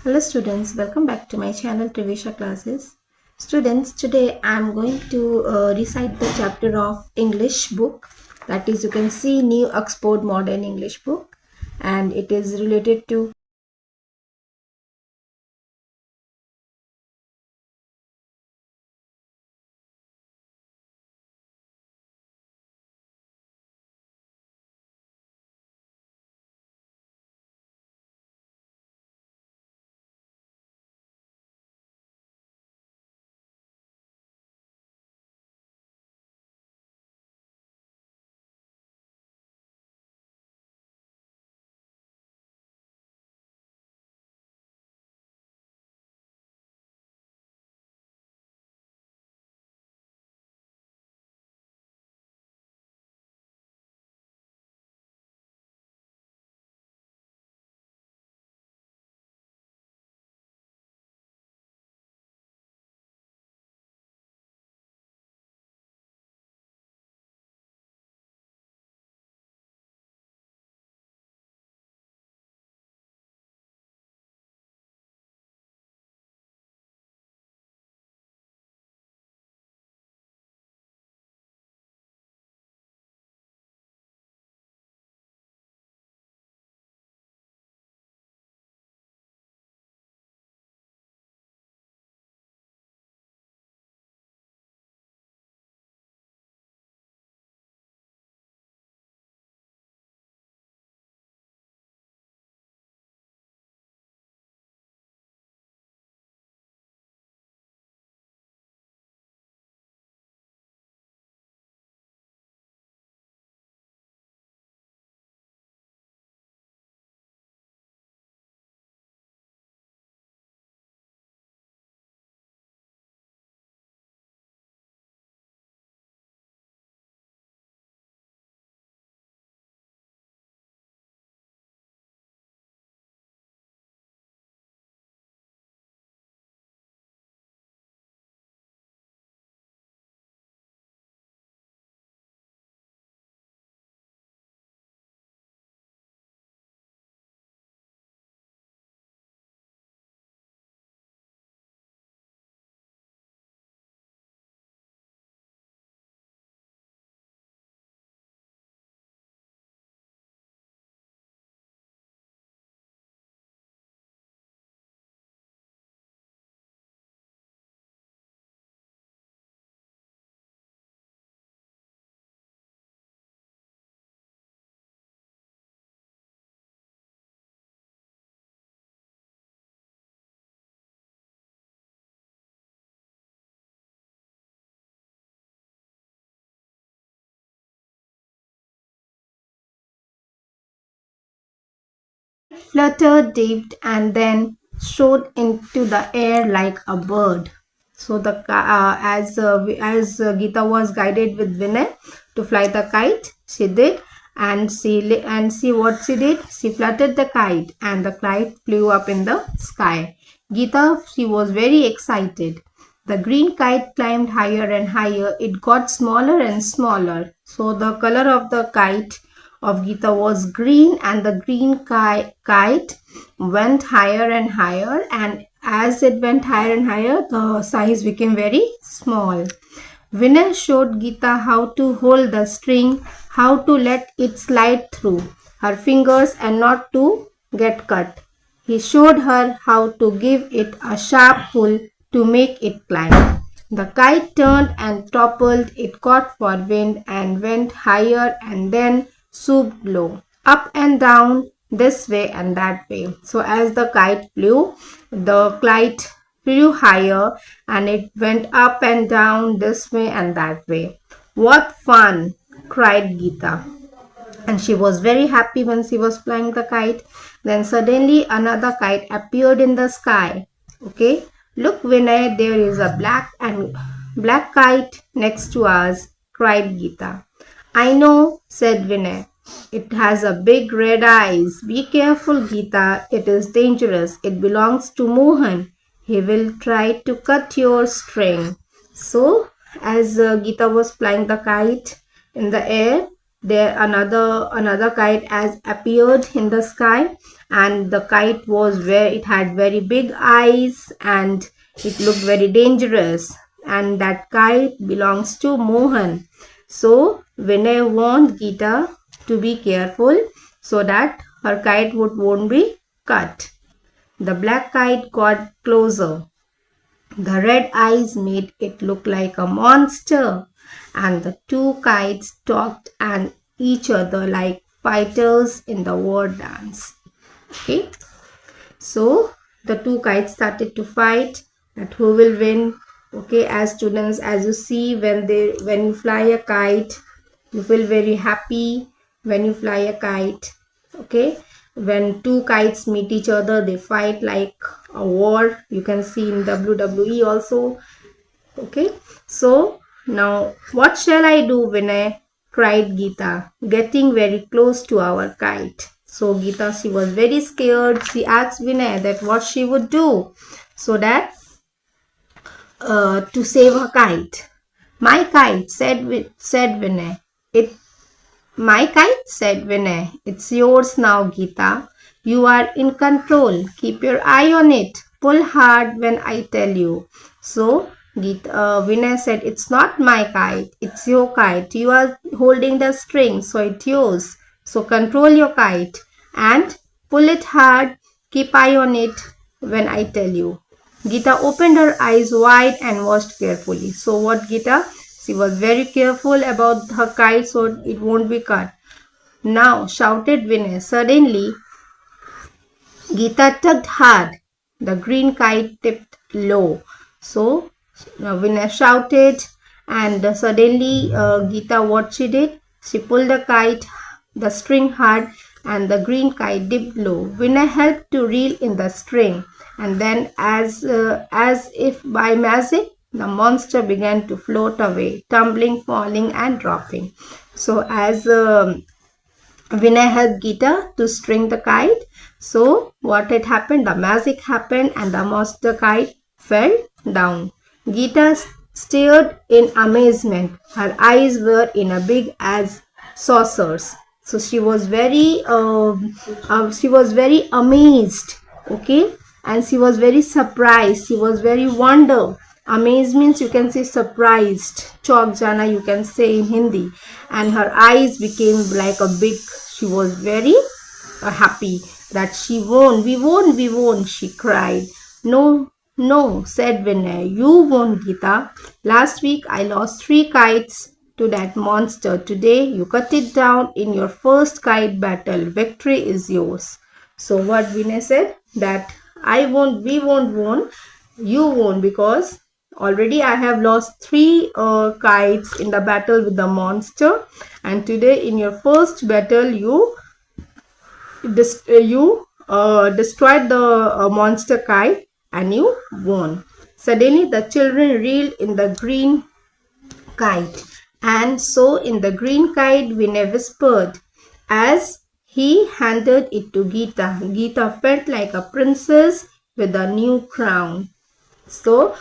Hello students, welcome back to my channel Trivisha Classes. Students, today I am going to recite the chapter of English book, that is you can see New Oxford Modern English book, and it is related to fluttered, dipped, and then soared into the air like a bird. So as Geeta was guided with Vinay to fly the kite, she did, and see what she did. She fluttered the kite, and the kite flew up in the sky. Geeta, she was very excited. The green kite climbed higher and higher. It got smaller and smaller. So the color of the kite of Geeta was green, and the green kite went higher and higher, and as it went higher and higher, the size became very small. Vinay showed Geeta how to hold the string, how to let it slide through her fingers and not to get cut. He showed her how to give it a sharp pull to make it climb. The kite turned and toppled, it caught for wind and went higher and then swooped low, up and down, this way and that way. So as the kite flew higher and it went up and down this way and that way. What fun! Cried Geeta. And she was very happy when she was flying the kite. Then suddenly another kite appeared in the sky. Okay, look Vinay, there is a black kite next to us, cried Geeta. I know, said Vinay. It has a big red eyes. Be careful, Geeta. It is dangerous. It belongs to Mohan. He will try to cut your string. So, as Geeta was flying the kite in the air, there another kite has appeared in the sky, and the kite was where it had very big eyes and it looked very dangerous, and that kite belongs to Mohan. So Vinay warned Geeta to be careful so that her kite won't be cut. The black kite got closer. The red eyes made it look like a monster, and the two kites talked at each other like fighters in the war dance. Okay, so the two kites started to fight that who will win. Okay, as students, as you see, when you fly a kite, you feel very happy when you fly a kite. Okay, when two kites meet each other, they fight like a war. You can see in WWE also. Okay, so now what shall I do, Vinay? Cried Geeta, getting very close to our kite. So Geeta, she was very scared. She asked Vinay that what she would do so that to save her kite. My kite, said Vinay. My kite, said Vinay. It's yours now, Geeta. You are in control. Keep your eye on it. Pull hard when I tell you. So Vinay said, it's not my kite. It's your kite. You are holding the string, so it's yours. So control your kite and pull it hard. Keep eye on it when I tell you. Geeta opened her eyes wide and watched carefully. So what Geeta? She was very careful about her kite so it won't be cut. Now, shouted Vinay. Suddenly, Geeta tugged hard. The green kite tipped low. So, Vinay shouted, and suddenly, Geeta, what she did? She pulled the string hard, and the green kite dipped low. Vinay helped to reel in the string, and then, as if by magic, the monster began to float away, tumbling, falling, and dropping. So, as Vinay helped Geeta to string the kite. So what had happened? The magic happened and the monster kite fell down. Geeta stared in amazement. Her eyes were in a big as saucers. So she was very amazed. Okay, and she was very surprised. She was very wonder. Amazed means you can say surprised. Chok jana you can say in Hindi. And her eyes became like a big. She was very happy that she won. We won, she cried. No, no, said Vinay. You won, Geeta. Last week I lost 3 kites to that monster. Today you cut it down in your first kite battle. Victory is yours. So what Vinay said? That we won't won. You won because already I have lost 3 kites in the battle with the monster, and today in your first battle you destroyed the monster kite and you won. Suddenly the children reeled in the green kite, and so in the green kite Vinay whispered as he handed it to Geeta. Geeta felt like a princess with a new crown. So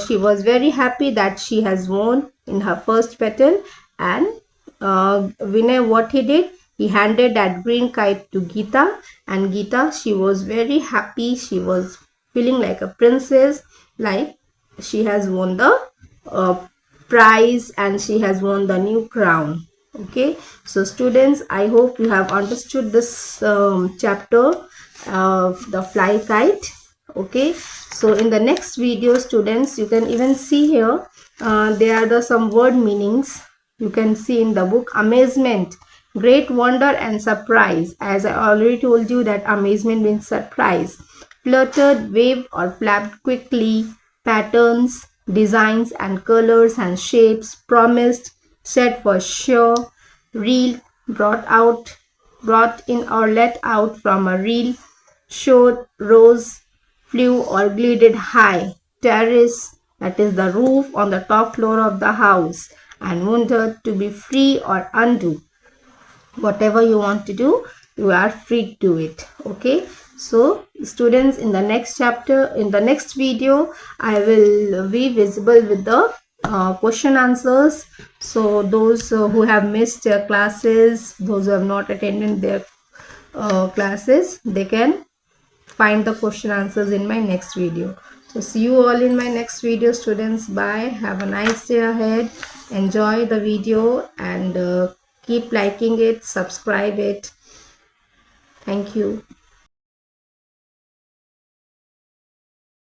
she was very happy that she has won in her first battle, and Vinay, what he did, he handed that green kite to Geeta, and Geeta, she was very happy. She was feeling like a princess, like she has won the prize and she has won the new crown. Okay, so students, I hope you have understood this chapter of the fly kite. Okay, so in the next video, students, you can even see here there are some word meanings. You can see in the book: amazement, great wonder and surprise. As I already told you that amazement means surprise. Fluttered, waved or flapped quickly. Patterns, designs and colors and shapes. Promised, said for sure. Reel, brought in or let out from a reel. Showed, rose, flew or glided high. Terrace, that is the roof on the top floor of the house. And wanted, to be free or undo. Whatever you want to do, you are free to do it. Okay, so students, in the next chapter, in the next video, I will be visible with the question answers. So those who have missed their classes, those who have not attended their classes, they can find the question answers in my next video. So see you all in my next video, students. Bye. Have a nice day ahead. Enjoy the video and keep liking it, subscribe it. Thank you.